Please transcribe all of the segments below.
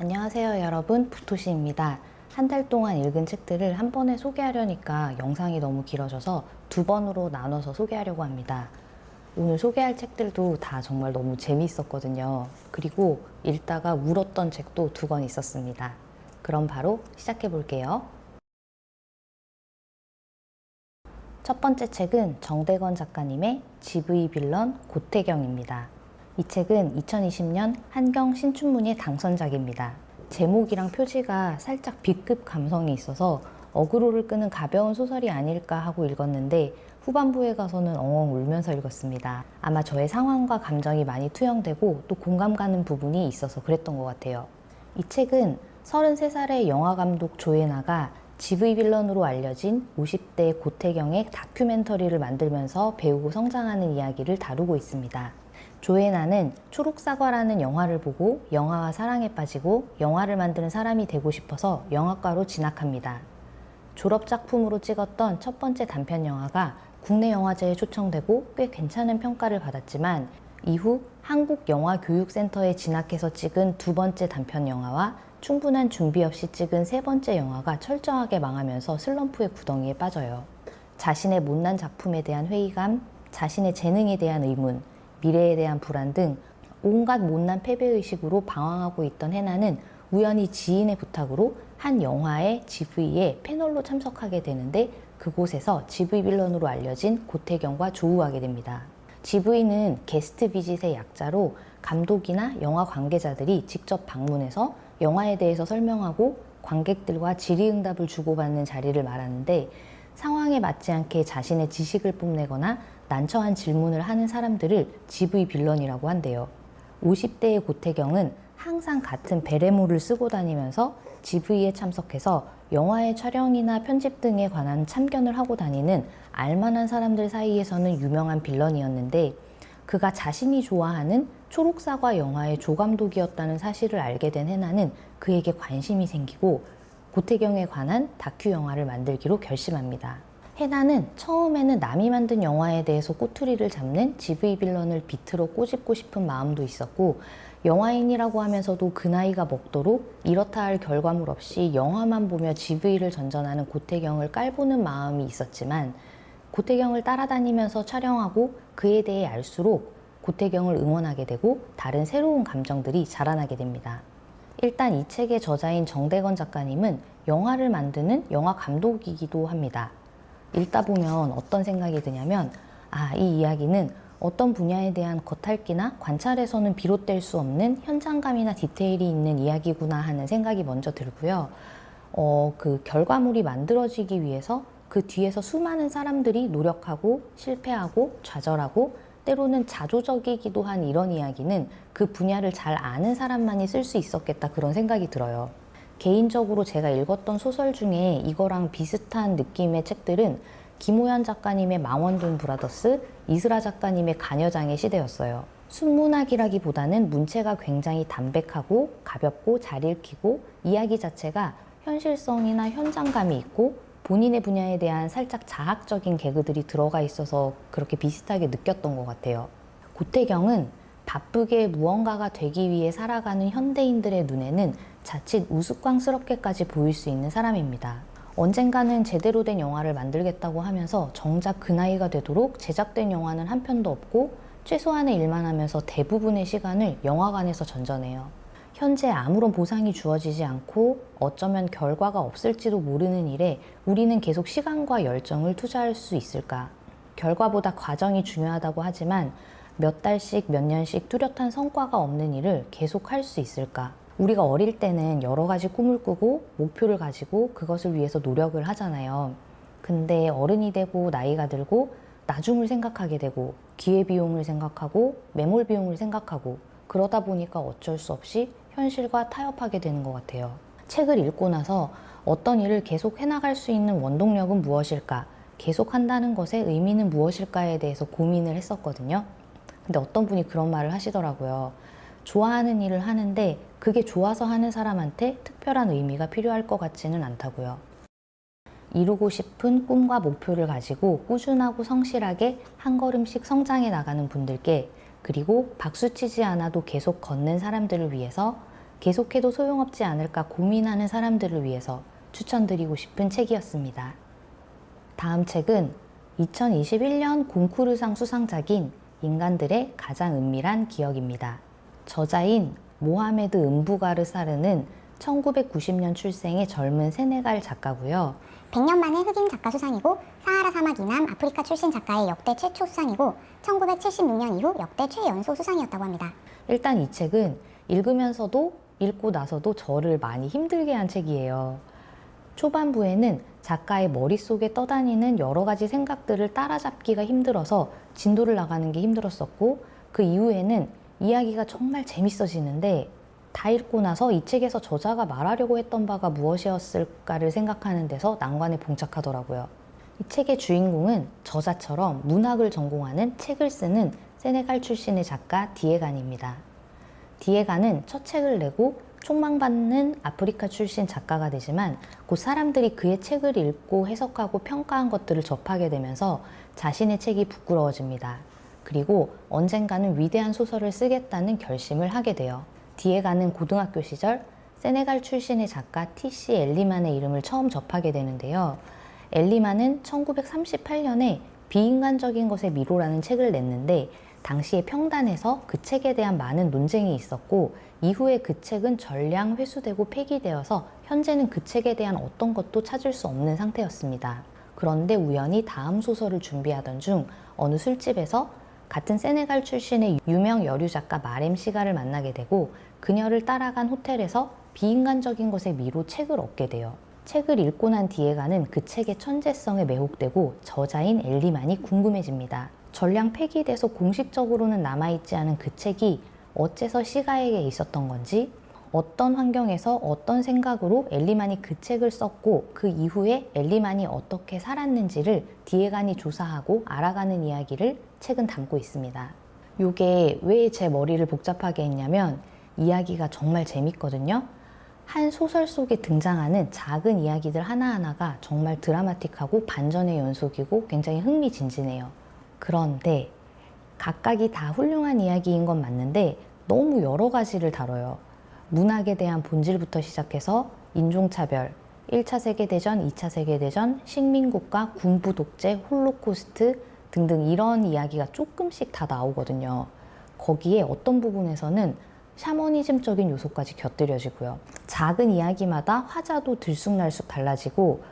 안녕하세요 여러분, 부토시입니다. 한 달 동안 읽은 책들을 한 번에 소개하려니까 영상이 너무 길어져서 두 번으로 나눠서 소개하려고 합니다. 오늘 소개할 책들도 다 정말 너무 재미있었거든요. 그리고 읽다가 울었던 책도 두 권 있었습니다. 그럼 바로 시작해 볼게요. 첫 번째 책은 정대건 작가님의 GV 빌런 고태경입니다. 이 책은 2020년 한경 신춘문예 당선작입니다. 제목이랑 표지가 살짝 B급 감성이 있어서 어그로를 끄는 가벼운 소설이 아닐까 하고 읽었는데 후반부에 가서는 엉엉 울면서 읽었습니다. 아마 저의 상황과 감정이 많이 투영되고 또 공감 가는 부분이 있어서 그랬던 것 같아요. 이 책은 33살의 영화감독 조예나가 GV 빌런으로 알려진 50대 고태경의 다큐멘터리를 만들면서 배우고 성장하는 이야기를 다루고 있습니다. 조예나는 초록사과라는 영화를 보고 영화와 사랑에 빠지고 영화를 만드는 사람이 되고 싶어서 영화과로 진학합니다. 졸업작품으로 찍었던 첫 번째 단편 영화가 국내 영화제에 초청되고 꽤 괜찮은 평가를 받았지만 이후 한국영화교육센터에 진학해서 찍은 두 번째 단편 영화와 충분한 준비 없이 찍은 세 번째 영화가 철저하게 망하면서 슬럼프의 구덩이에 빠져요. 자신의 못난 작품에 대한 회의감, 자신의 재능에 대한 의문, 미래에 대한 불안 등 온갖 못난 패배의식으로 방황하고 있던 해나는 우연히 지인의 부탁으로 한 영화의 GV에 패널로 참석하게 되는데 그곳에서 GV 빌런으로 알려진 고태경과 조우하게 됩니다. GV는 게스트 비짓의 약자로 감독이나 영화 관계자들이 직접 방문해서 영화에 대해서 설명하고 관객들과 질의응답을 주고받는 자리를 말하는데 상황에 맞지 않게 자신의 지식을 뽐내거나 난처한 질문을 하는 사람들을 GV 빌런이라고 한대요. 50대의 고태경은 항상 같은 베레모를 쓰고 다니면서 GV에 참석해서 영화의 촬영이나 편집 등에 관한 참견을 하고 다니는 알만한 사람들 사이에서는 유명한 빌런이었는데 그가 자신이 좋아하는 초록사과 영화의 조감독이었다는 사실을 알게 된 해나는 그에게 관심이 생기고 고태경에 관한 다큐 영화를 만들기로 결심합니다. 해나는 처음에는 남이 만든 영화에 대해서 꼬투리를 잡는 GV 빌런을 비트로 꼬집고 싶은 마음도 있었고 영화인이라고 하면서도 그 나이가 먹도록 이렇다 할 결과물 없이 영화만 보며 GV를 전전하는 고태경을 깔보는 마음이 있었지만 고태경을 따라다니면서 촬영하고 그에 대해 알수록 고태경을 응원하게 되고 다른 새로운 감정들이 자라나게 됩니다. 일단 이 책의 저자인 정대건 작가님은 영화를 만드는 영화 감독이기도 합니다. 읽다 보면 어떤 생각이 드냐면 이 이야기는 어떤 분야에 대한 겉핥기나 관찰에서는 비롯될 수 없는 현장감이나 디테일이 있는 이야기구나 하는 생각이 먼저 들고요. 그 결과물이 만들어지기 위해서 그 뒤에서 수많은 사람들이 노력하고 실패하고 좌절하고 때로는 자조적이기도 한 이런 이야기는 그 분야를 잘 아는 사람만이 쓸 수 있었겠다 그런 생각이 들어요. 개인적으로 제가 읽었던 소설 중에 이거랑 비슷한 느낌의 책들은 김호연 작가님의 망원동 브라더스, 이슬아 작가님의 가녀장의 시대였어요. 순문학이라기보다는 문체가 굉장히 담백하고 가볍고 잘 읽히고 이야기 자체가 현실성이나 현장감이 있고 본인의 분야에 대한 살짝 자학적인 개그들이 들어가 있어서 그렇게 비슷하게 느꼈던 것 같아요. 고태경은 바쁘게 무언가가 되기 위해 살아가는 현대인들의 눈에는 자칫 우스꽝스럽게까지 보일 수 있는 사람입니다. 언젠가는 제대로 된 영화를 만들겠다고 하면서 정작 그 나이가 되도록 제작된 영화는 한 편도 없고 최소한의 일만 하면서 대부분의 시간을 영화관에서 전전해요. 현재 아무런 보상이 주어지지 않고 어쩌면 결과가 없을지도 모르는 일에 우리는 계속 시간과 열정을 투자할 수 있을까? 결과보다 과정이 중요하다고 하지만 몇 달씩 몇 년씩 뚜렷한 성과가 없는 일을 계속 할 수 있을까? 우리가 어릴 때는 여러 가지 꿈을 꾸고 목표를 가지고 그것을 위해서 노력을 하잖아요. 근데 어른이 되고 나이가 들고 나중을 생각하게 되고 기회비용을 생각하고 매몰비용을 생각하고 그러다 보니까 어쩔 수 없이 현실과 타협하게 되는 것 같아요. 책을 읽고 나서 어떤 일을 계속 해나갈 수 있는 원동력은 무엇일까? 계속 한다는 것의 의미는 무엇일까에 대해서 고민을 했었거든요. 근데 어떤 분이 그런 말을 하시더라고요. 좋아하는 일을 하는데 그게 좋아서 하는 사람한테 특별한 의미가 필요할 것 같지는 않다고요. 이루고 싶은 꿈과 목표를 가지고 꾸준하고 성실하게 한 걸음씩 성장해 나가는 분들께 그리고 박수치지 않아도 계속 걷는 사람들을 위해서 계속해도 소용없지 않을까 고민하는 사람들을 위해서 추천드리고 싶은 책이었습니다. 다음 책은 2021년 곤쿠르상 수상작인 인간들의 가장 은밀한 기억입니다. 저자인 모하메드 은부가르 사르는 1990년 출생의 젊은 세네갈 작가고요. 100년 만에 흑인 작가 수상이고 사하라 사막 이남 아프리카 출신 작가의 역대 최초 수상이고 1976년 이후 역대 최연소 수상이었다고 합니다. 일단 이 책은 읽으면서도 읽고 나서도 저를 많이 힘들게 한 책이에요. 초반부에는 작가의 머릿속에 떠다니는 여러 가지 생각들을 따라잡기가 힘들어서 진도를 나가는 게 힘들었었고, 그 이후에는 이야기가 정말 재밌어지는데 다 읽고 나서 이 책에서 저자가 말하려고 했던 바가 무엇이었을까를 생각하는 데서 난관에 봉착하더라고요. 이 책의 주인공은 저자처럼 문학을 전공하는 책을 쓰는 세네갈 출신의 작가 디에간입니다. 디에간은 첫 책을 내고 촉망받는 아프리카 출신 작가가 되지만 곧 사람들이 그의 책을 읽고 해석하고 평가한 것들을 접하게 되면서 자신의 책이 부끄러워집니다. 그리고 언젠가는 위대한 소설을 쓰겠다는 결심을 하게 돼요. 디에간은 고등학교 시절 세네갈 출신의 작가 티시 엘리만의 이름을 처음 접하게 되는데요. 엘리만은 1938년에 비인간적인 것의 미로라는 책을 냈는데 당시에 평단에서 그 책에 대한 많은 논쟁이 있었고, 이후에 그 책은 전량 회수되고 폐기되어서 현재는 그 책에 대한 어떤 것도 찾을 수 없는 상태였습니다. 그런데 우연히 다음 소설을 준비하던 중 어느 술집에서 같은 세네갈 출신의 유명 여류 작가 마렘 시가를 만나게 되고, 그녀를 따라간 호텔에서 비인간적인 것의 미로 책을 얻게 돼요. 책을 읽고 난 디에간은 그 책의 천재성에 매혹되고 저자인 엘리만이 궁금해집니다. 전량 폐기돼서 공식적으로는 남아있지 않은 그 책이 어째서 시가에게 있었던 건지, 어떤 환경에서 어떤 생각으로 엘리만이 그 책을 썼고 그 이후에 엘리만이 어떻게 살았는지를 디에간이 조사하고 알아가는 이야기를 책은 담고 있습니다. 이게 왜 제 머리를 복잡하게 했냐면 이야기가 정말 재밌거든요. 한 소설 속에 등장하는 작은 이야기들 하나하나가 정말 드라마틱하고 반전의 연속이고 굉장히 흥미진진해요. 그런데 각각이 다 훌륭한 이야기인 건 맞는데 너무 여러 가지를 다뤄요. 문학에 대한 본질부터 시작해서 인종차별, 1차 세계대전, 2차 세계대전, 식민국가, 군부 독재, 홀로코스트 등등 이런 이야기가 조금씩 다 나오거든요. 거기에 어떤 부분에서는 샤머니즘적인 요소까지 곁들여지고요. 작은 이야기마다 화자도 들쑥날쑥 달라지고,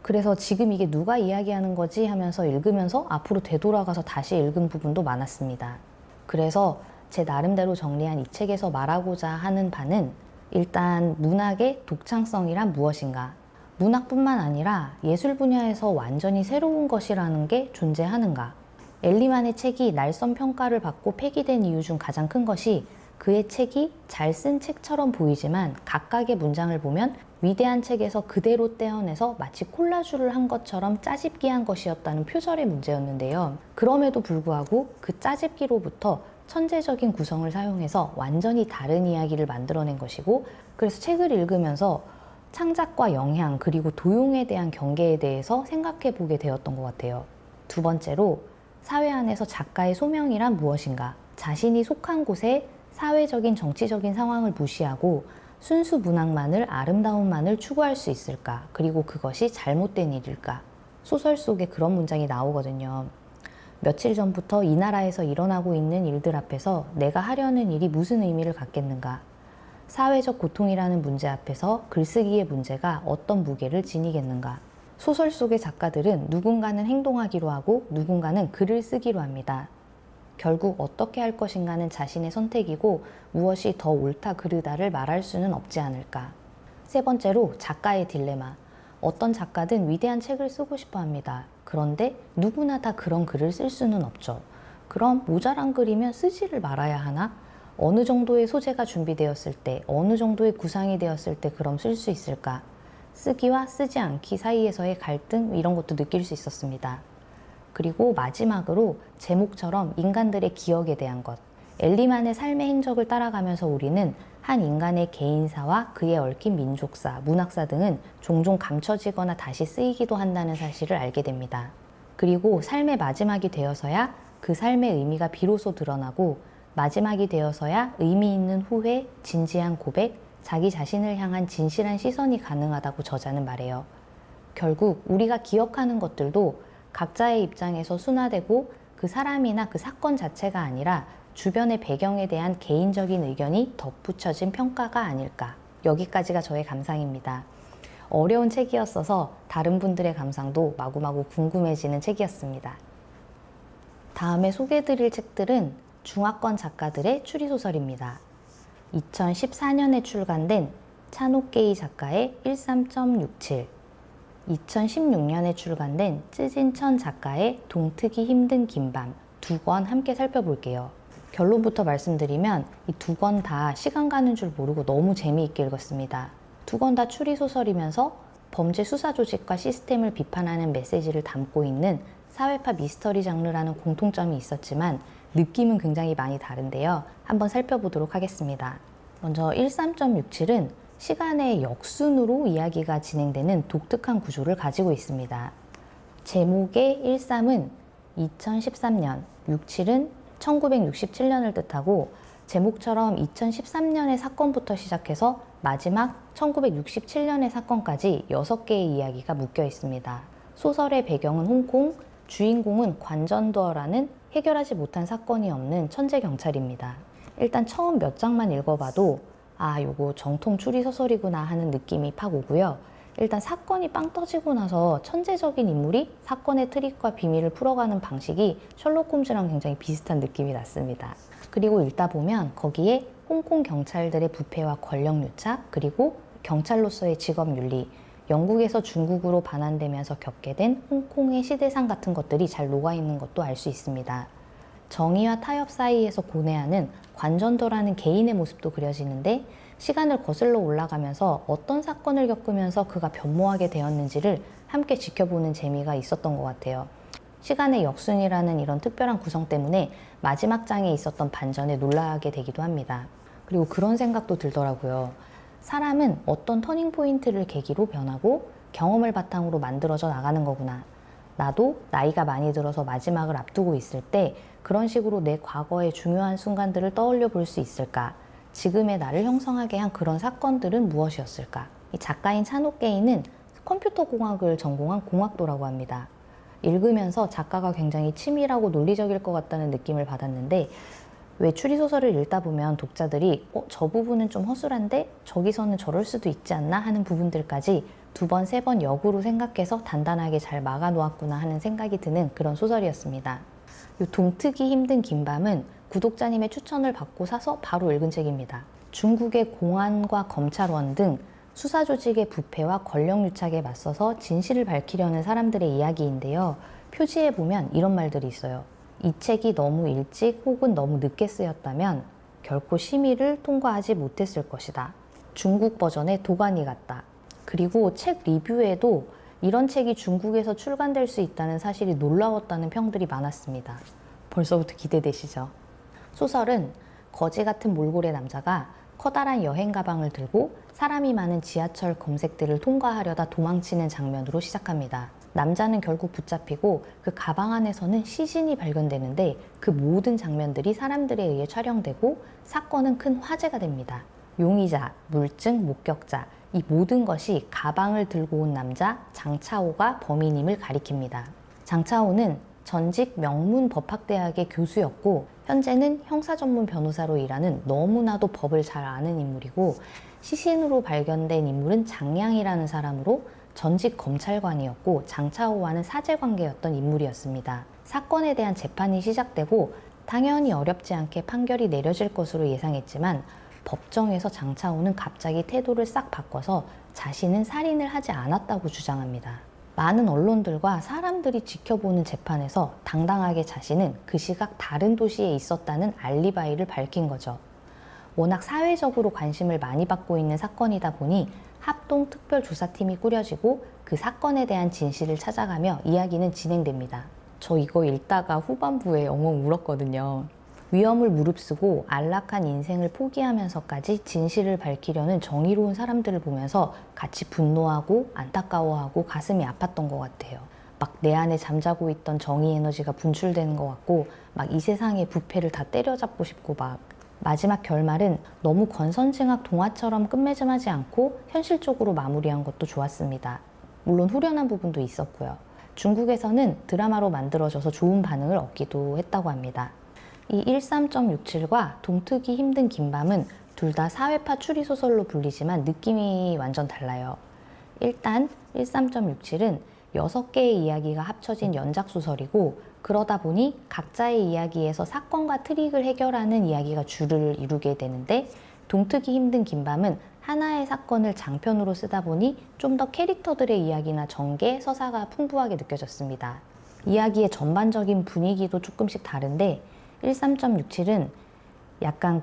그래서 지금 이게 누가 이야기하는 거지 하면서 읽으면서 앞으로 되돌아가서 다시 읽은 부분도 많았습니다. 그래서 제 나름대로 정리한 이 책에서 말하고자 하는 바는 일단 문학의 독창성이란 무엇인가, 문학뿐만 아니라 예술 분야에서 완전히 새로운 것이라는 게 존재하는가, 엘리만의 책이 날선 평가를 받고 폐기된 이유 중 가장 큰 것이 그의 책이 잘 쓴 책처럼 보이지만 각각의 문장을 보면 위대한 책에서 그대로 떼어내서 마치 콜라주를 한 것처럼 짜집기한 것이었다는 표절의 문제였는데요. 그럼에도 불구하고 그 짜집기로부터 천재적인 구성을 사용해서 완전히 다른 이야기를 만들어낸 것이고, 그래서 책을 읽으면서 창작과 영향 그리고 도용에 대한 경계에 대해서 생각해 보게 되었던 것 같아요. 두 번째로 사회 안에서 작가의 소명이란 무엇인가, 자신이 속한 곳에 사회적인 정치적인 상황을 무시하고 순수 문학만을, 아름다움만을 추구할 수 있을까, 그리고 그것이 잘못된 일일까. 소설 속에 그런 문장이 나오거든요. 며칠 전부터 이 나라에서 일어나고 있는 일들 앞에서 내가 하려는 일이 무슨 의미를 갖겠는가, 사회적 고통이라는 문제 앞에서 글쓰기의 문제가 어떤 무게를 지니겠는가. 소설 속의 작가들은 누군가는 행동하기로 하고 누군가는 글을 쓰기로 합니다. 결국 어떻게 할 것인가는 자신의 선택이고 무엇이 더 옳다 그르다를 말할 수는 없지 않을까. 세 번째로 작가의 딜레마. 어떤 작가든 위대한 책을 쓰고 싶어 합니다. 그런데 누구나 다 그런 글을 쓸 수는 없죠. 그럼 모자란 글이면 쓰지를 말아야 하나? 어느 정도의 소재가 준비되었을 때, 어느 정도의 구상이 되었을 때 그럼 쓸 수 있을까? 쓰기와 쓰지 않기 사이에서의 갈등, 이런 것도 느낄 수 있었습니다. 그리고 마지막으로 제목처럼 인간들의 기억에 대한 것. 엘리만의 삶의 행적을 따라가면서 우리는 한 인간의 개인사와 그에 얽힌 민족사, 문학사 등은 종종 감춰지거나 다시 쓰이기도 한다는 사실을 알게 됩니다. 그리고 삶의 마지막이 되어서야 그 삶의 의미가 비로소 드러나고 마지막이 되어서야 의미 있는 후회, 진지한 고백, 자기 자신을 향한 진실한 시선이 가능하다고 저자는 말해요. 결국 우리가 기억하는 것들도 각자의 입장에서 순화되고 그 사람이나 그 사건 자체가 아니라 주변의 배경에 대한 개인적인 의견이 덧붙여진 평가가 아닐까. 여기까지가 저의 감상입니다. 어려운 책이었어서 다른 분들의 감상도 마구마구 궁금해지는 책이었습니다. 다음에 소개해드릴 책들은 중화권 작가들의 추리소설입니다. 2014년에 출간된 찬옥계이 작가의 13.67, 2016년에 출간된 쯔진천 작가의 동트기 힘든 긴밤 두 권 함께 살펴볼게요. 결론부터 말씀드리면 이 두 권 다 시간 가는 줄 모르고 너무 재미있게 읽었습니다. 두 권 다 추리소설이면서 범죄 수사 조직과 시스템을 비판하는 메시지를 담고 있는 사회파 미스터리 장르라는 공통점이 있었지만 느낌은 굉장히 많이 다른데요. 한번 살펴보도록 하겠습니다. 먼저 13.67은 시간의 역순으로 이야기가 진행되는 독특한 구조를 가지고 있습니다. 제목의 13은 2013년, 67은 1967년을 뜻하고 제목처럼 2013년의 사건부터 시작해서 마지막 1967년의 사건까지 6개의 이야기가 묶여 있습니다. 소설의 배경은 홍콩, 주인공은 관전도어라는 해결하지 못한 사건이 없는 천재 경찰입니다. 일단 처음 몇 장만 읽어봐도 아, 요거 정통 추리소설이구나 하는 느낌이 팍 오고요. 일단 사건이 빵 터지고 나서 천재적인 인물이 사건의 트릭과 비밀을 풀어가는 방식이 셜록 홈즈랑 굉장히 비슷한 느낌이 났습니다. 그리고 읽다 보면 거기에 홍콩 경찰들의 부패와 권력 유착, 그리고 경찰로서의 직업 윤리, 영국에서 중국으로 반환되면서 겪게 된 홍콩의 시대상 같은 것들이 잘 녹아있는 것도 알 수 있습니다. 정의와 타협 사이에서 고뇌하는 관전도라는 개인의 모습도 그려지는데 시간을 거슬러 올라가면서 어떤 사건을 겪으면서 그가 변모하게 되었는지를 함께 지켜보는 재미가 있었던 것 같아요. 시간의 역순이라는 이런 특별한 구성 때문에 마지막 장에 있었던 반전에 놀라게 되기도 합니다. 그리고 그런 생각도 들더라고요. 사람은 어떤 터닝포인트를 계기로 변하고 경험을 바탕으로 만들어져 나가는 거구나. 나도 나이가 많이 들어서 마지막을 앞두고 있을 때 그런 식으로 내 과거의 중요한 순간들을 떠올려 볼 수 있을까? 지금의 나를 형성하게 한 그런 사건들은 무엇이었을까? 이 작가인 찬옥계이는 컴퓨터 공학을 전공한 공학도라고 합니다. 읽으면서 작가가 굉장히 치밀하고 논리적일 것 같다는 느낌을 받았는데 왜 추리소설을 읽다 보면 독자들이 저 부분은 좀 허술한데 저기서는 저럴 수도 있지 않나 하는 부분들까지 두 번, 세 번 역으로 생각해서 단단하게 잘 막아 놓았구나 하는 생각이 드는 그런 소설이었습니다. 이 동트기 힘든 긴밤은 구독자님의 추천을 받고 사서 바로 읽은 책입니다. 중국의 공안과 검찰원 등 수사 조직의 부패와 권력 유착에 맞서서 진실을 밝히려는 사람들의 이야기인데요. 표지에 보면 이런 말들이 있어요. 이 책이 너무 일찍 혹은 너무 늦게 쓰였다면 결코 심의를 통과하지 못했을 것이다. 중국 버전의 도가니 같다. 그리고 책 리뷰에도 이런 책이 중국에서 출간될 수 있다는 사실이 놀라웠다는 평들이 많았습니다. 벌써부터 기대되시죠? 소설은 거지 같은 몰골의 남자가 커다란 여행 가방을 들고 사람이 많은 지하철 검색들을 통과하려다 도망치는 장면으로 시작합니다. 남자는 결국 붙잡히고 그 가방 안에서는 시신이 발견되는데 그 모든 장면들이 사람들에 의해 촬영되고 사건은 큰 화제가 됩니다. 용의자, 물증, 목격자 이 모든 것이 가방을 들고 온 남자 장차오가 범인임을 가리킵니다. 장차오는 전직 명문 법학대학의 교수였고 현재는 형사 전문 변호사로 일하는 너무나도 법을 잘 아는 인물이고 시신으로 발견된 인물은 장량이라는 사람으로 전직 검찰관이었고 장차오와는 사제관계였던 인물이었습니다. 사건에 대한 재판이 시작되고 당연히 어렵지 않게 판결이 내려질 것으로 예상했지만 법정에서 장차오는 갑자기 태도를 싹 바꿔서 자신은 살인을 하지 않았다고 주장합니다. 많은 언론들과 사람들이 지켜보는 재판에서 당당하게 자신은 그 시각 다른 도시에 있었다는 알리바이를 밝힌 거죠. 워낙 사회적으로 관심을 많이 받고 있는 사건이다 보니 합동특별조사팀이 꾸려지고 그 사건에 대한 진실을 찾아가며 이야기는 진행됩니다. 저 이거 읽다가 후반부에 엉엉 울었거든요. 위험을 무릅쓰고 안락한 인생을 포기하면서까지 진실을 밝히려는 정의로운 사람들을 보면서 같이 분노하고 안타까워하고 가슴이 아팠던 것 같아요. 막 내 안에 잠자고 있던 정의 에너지가 분출되는 것 같고 막 이 세상의 부패를 다 때려잡고 싶고 막 마지막 결말은 너무 권선징악 동화처럼 끝맺음하지 않고 현실적으로 마무리한 것도 좋았습니다. 물론 후련한 부분도 있었고요. 중국에서는 드라마로 만들어져서 좋은 반응을 얻기도 했다고 합니다. 이 13.67과 동트기 힘든 긴 밤은 둘 다 사회파 추리소설로 불리지만 느낌이 완전 달라요. 일단 13.67은 6개의 이야기가 합쳐진 연작소설이고 그러다 보니 각자의 이야기에서 사건과 트릭을 해결하는 이야기가 주를 이루게 되는데 동트기 힘든 긴 밤은 하나의 사건을 장편으로 쓰다 보니 좀 더 캐릭터들의 이야기나 전개, 서사가 풍부하게 느껴졌습니다. 이야기의 전반적인 분위기도 조금씩 다른데 13.67은 약간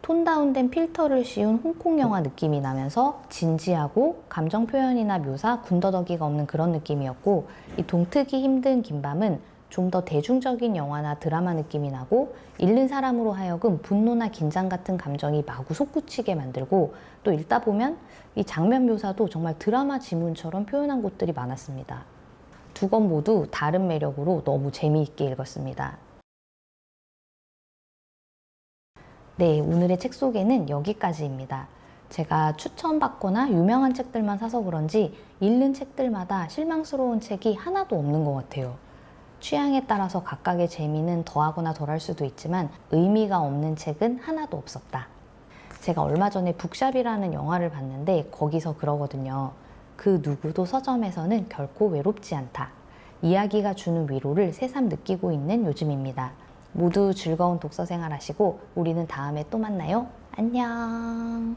톤 다운된 필터를 씌운 홍콩 영화 느낌이 나면서 진지하고 감정 표현이나 묘사, 군더더기가 없는 그런 느낌이었고 이 동트기 힘든 긴 밤은 좀 더 대중적인 영화나 드라마 느낌이 나고 읽는 사람으로 하여금 분노나 긴장 같은 감정이 마구 솟구치게 만들고 또 읽다 보면 이 장면 묘사도 정말 드라마 지문처럼 표현한 곳들이 많았습니다. 두 권 모두 다른 매력으로 너무 재미있게 읽었습니다. 네, 오늘의 책 소개는 여기까지입니다. 제가 추천받거나 유명한 책들만 사서 그런지 읽는 책들마다 실망스러운 책이 하나도 없는 것 같아요. 취향에 따라서 각각의 재미는 더하거나 덜할 수도 있지만 의미가 없는 책은 하나도 없었다. 제가 얼마 전에 북샵이라는 영화를 봤는데 거기서 그러거든요. 그 누구도 서점에서는 결코 외롭지 않다. 이야기가 주는 위로를 새삼 느끼고 있는 요즘입니다. 모두 즐거운 독서 생활 하시고 우리는 다음에 또 만나요. 안녕.